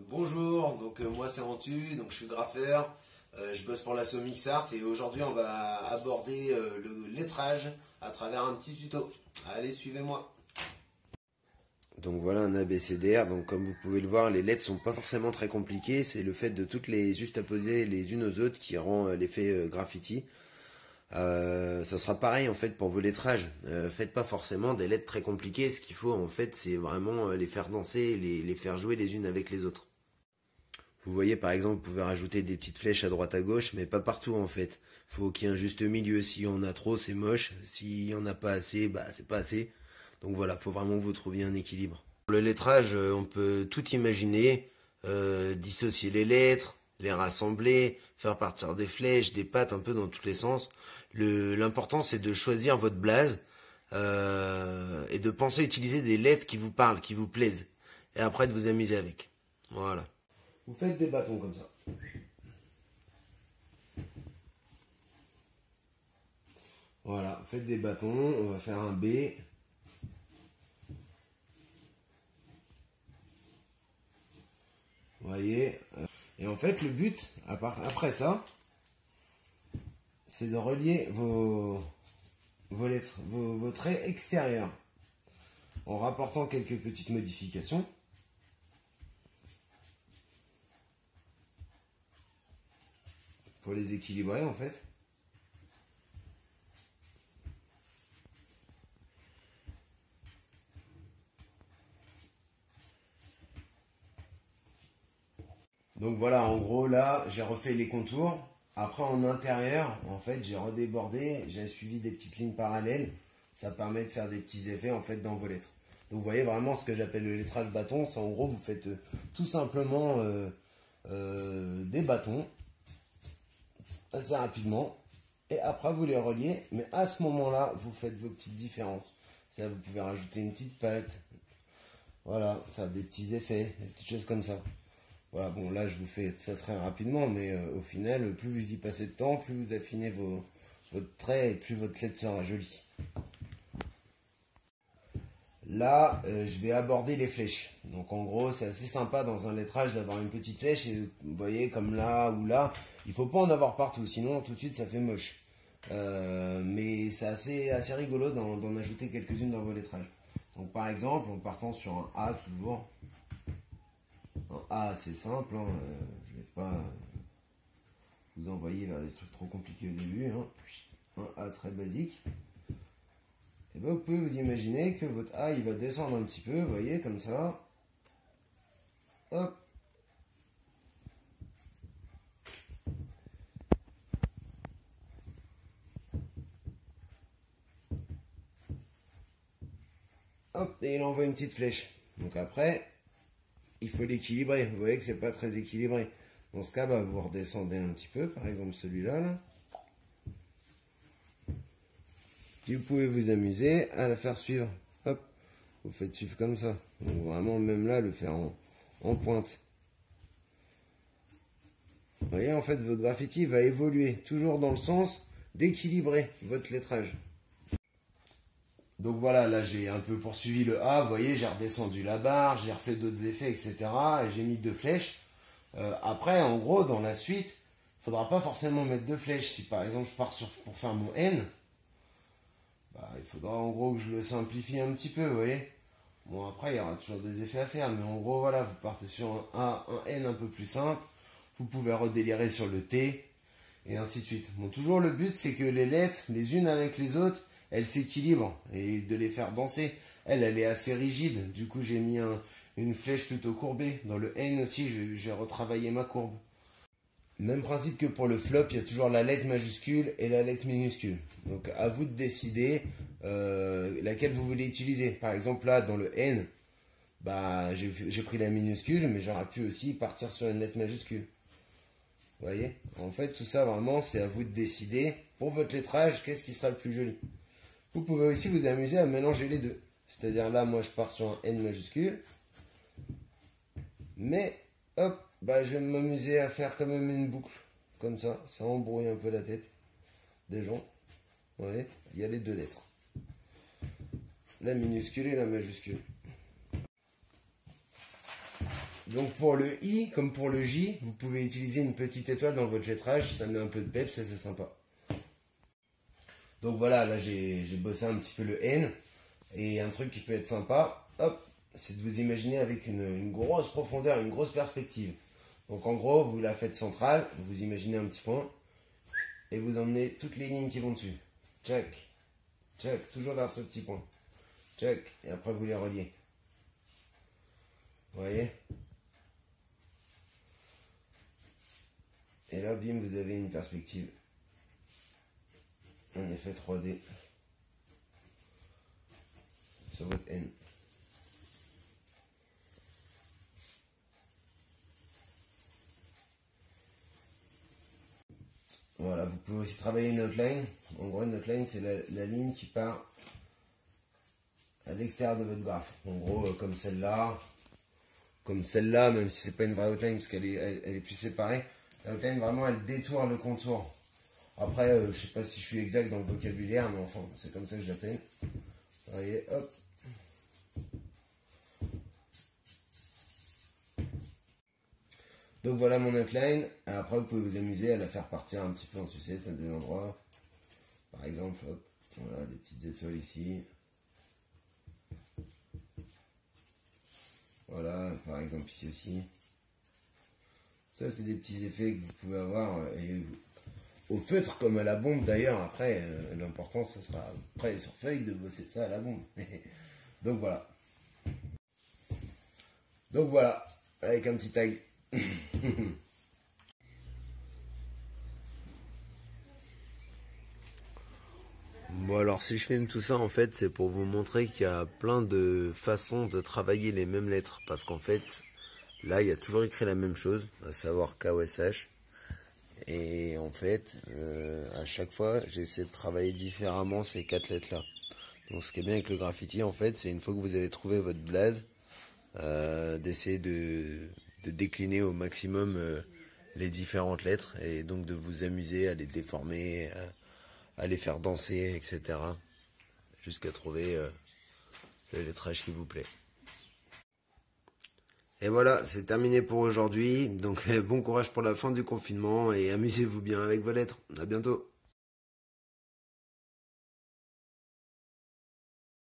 Bonjour, moi c'est Antu, donc je suis graffeur, je bosse pour l'asso Mixart et aujourd'hui on va aborder le lettrage à travers un petit tuto. Allez, suivez-moi. Donc voilà un ABCDR, donc comme vous pouvez le voir, les lettres sont pas forcément très compliquées, c'est le fait de toutes les juxtaposer les unes aux autres qui rend l'effet graffiti. Ça sera pareil en fait pour vos lettrages. Faites pas forcément des lettres très compliquées, ce qu'il faut en fait c'est vraiment les faire danser, les faire jouer les unes avec les autres. Vous voyez par exemple, vous pouvez rajouter des petites flèches à droite à gauche, mais pas partout en fait. Faut qu'il y ait un juste milieu. S'il y en a trop, c'est moche. S'il y en a pas assez, bah c'est pas assez. Donc voilà, faut vraiment que vous trouviez un équilibre. Pour le lettrage, on peut tout imaginer, dissocier les lettres, les rassembler, faire partir des flèches, des pattes un peu dans tous les sens. L'important c'est de choisir votre blaze et de penser à utiliser des lettres qui vous parlent, qui vous plaisent. Et après de vous amuser avec. Voilà. Vous faites des bâtons comme ça. Voilà, faites des bâtons, on va faire un B. Vous voyez. Et en fait, le but, après ça, c'est de relier vos lettres, vos traits extérieurs. En rapportant quelques petites modifications. Pour les équilibrer en fait. Donc voilà, en gros là, j'ai refait les contours. Après en intérieur, en fait, j'ai redébordé, j'ai suivi des petites lignes parallèles. Ça permet de faire des petits effets en fait dans vos lettres. Donc vous voyez vraiment ce que j'appelle le lettrage bâton. C'est en gros, vous faites tout simplement des bâtons assez rapidement. Et après, vous les reliez. Mais à ce moment-là, vous faites vos petites différences. Ça, vous pouvez rajouter une petite patte. Voilà, ça a des petits effets, des petites choses comme ça. Voilà, bon là je vous fais ça très rapidement, mais au final, plus vous y passez de temps, plus vous affinez votre trait et plus votre lettre sera jolie. Là, je vais aborder les flèches. Donc en gros, c'est assez sympa dans un lettrage d'avoir une petite flèche. Et vous voyez, comme là ou là, il ne faut pas en avoir partout, sinon tout de suite ça fait moche. Mais c'est assez rigolo d'en ajouter quelques-unes dans vos lettrages. Donc par exemple, en partant sur un A toujours. Un A assez simple, hein, je ne vais pas vous envoyer vers des trucs trop compliqués au début. Hein. Un A très basique. Et bien vous pouvez vous imaginer que votre A il va descendre un petit peu, vous voyez, comme ça. Hop. Hop, et il envoie une petite flèche. Donc après, il faut l'équilibrer. Vous voyez que c'est pas très équilibré. Dans ce cas, bah, vous redescendez un petit peu, par exemple celui-là. Là. Vous pouvez vous amuser à la faire suivre. Hop, vous faites suivre comme ça. Donc vraiment, même là, le faire en pointe. Vous voyez, en fait, votre graffiti va évoluer toujours dans le sens d'équilibrer votre lettrage. Donc voilà, là j'ai un peu poursuivi le A, vous voyez, j'ai redescendu la barre, j'ai refait d'autres effets, etc. Et j'ai mis 2 flèches. Après, en gros, dans la suite, il ne faudra pas forcément mettre 2 flèches. Si par exemple je pars pour faire mon N, bah, il faudra en gros que je le simplifie un petit peu, vous voyez. Bon, après, il y aura toujours des effets à faire, mais en gros, voilà, vous partez sur un A, un N un peu plus simple. Vous pouvez redélirer sur le T, et ainsi de suite. Bon, toujours le but, c'est que les lettres, les unes avec les autres, elles s'équilibrent, et de les faire danser. Elle est assez rigide, du coup, j'ai mis une flèche plutôt courbée. Dans le N aussi, j'ai retravaillé ma courbe. Même principe que pour le flop, il y a toujours la lettre majuscule et la lettre minuscule. Donc à vous de décider laquelle vous voulez utiliser. Par exemple là, dans le N, bah, j'ai pris la minuscule, mais j'aurais pu aussi partir sur une lettre majuscule. Vous voyez? En fait, tout ça, vraiment, c'est à vous de décider. Pour votre lettrage, qu'est-ce qui sera le plus joli? Vous pouvez aussi vous amuser à mélanger les deux. C'est-à-dire là, moi, je pars sur un N majuscule. Mais, hop, bah, je vais m'amuser à faire quand même une boucle. Comme ça embrouille un peu la tête des gens. Vous voyez, il y a les 2 lettres. La minuscule et la majuscule. Donc pour le I, comme pour le J, vous pouvez utiliser une petite étoile dans votre lettrage, ça met un peu de peps et c'est sympa. Donc voilà, là j'ai bossé un petit peu le N. Et un truc qui peut être sympa, hop, c'est de vous imaginer avec une grosse profondeur, une grosse perspective. Donc en gros, vous la faites centrale, vous imaginez un petit point, et vous emmenez toutes les lignes qui vont dessus. Check, check, toujours vers ce petit point. Check, et après vous les reliez. Vous voyez? Et là, bim, vous avez une perspective. Un effet 3D sur votre N. Voilà, vous pouvez aussi travailler une outline. En gros, une outline, c'est la ligne qui part à l'extérieur de votre graphe. En gros, comme celle-là, même si c'est pas une vraie outline, parce qu'elle est plus séparée. La outline, vraiment, elle détourne le contour. Après, je sais pas si je suis exact dans le vocabulaire, mais enfin, c'est comme ça que je l'appelle. Vous voyez, hop. Donc voilà mon outline. Après, vous pouvez vous amuser à la faire partir un petit peu en sucette à des endroits. Par exemple, hop, voilà, des petites étoiles ici. Voilà, par exemple ici aussi. Ça, c'est des petits effets que vous pouvez avoir au feutre comme à la bombe d'ailleurs. Après, l'important, ce sera après sur feuille de bosser ça à la bombe. Donc voilà. Donc voilà, avec un petit tag. Bon alors si je filme tout ça en fait c'est pour vous montrer qu'il y a plein de façons de travailler les mêmes lettres parce qu'en fait là il y a toujours écrit la même chose, à savoir KOSH et en fait à chaque fois j'essaie de travailler différemment ces 4 lettres là. Donc ce qui est bien avec le graffiti en fait c'est une fois que vous avez trouvé votre blaze d'essayer de décliner au maximum les différentes lettres et donc de vous amuser à les déformer, à les faire danser, etc. Jusqu'à trouver le lettrage qui vous plaît. Et voilà, c'est terminé pour aujourd'hui. Donc bon courage pour la fin du confinement et amusez-vous bien avec vos lettres. À bientôt.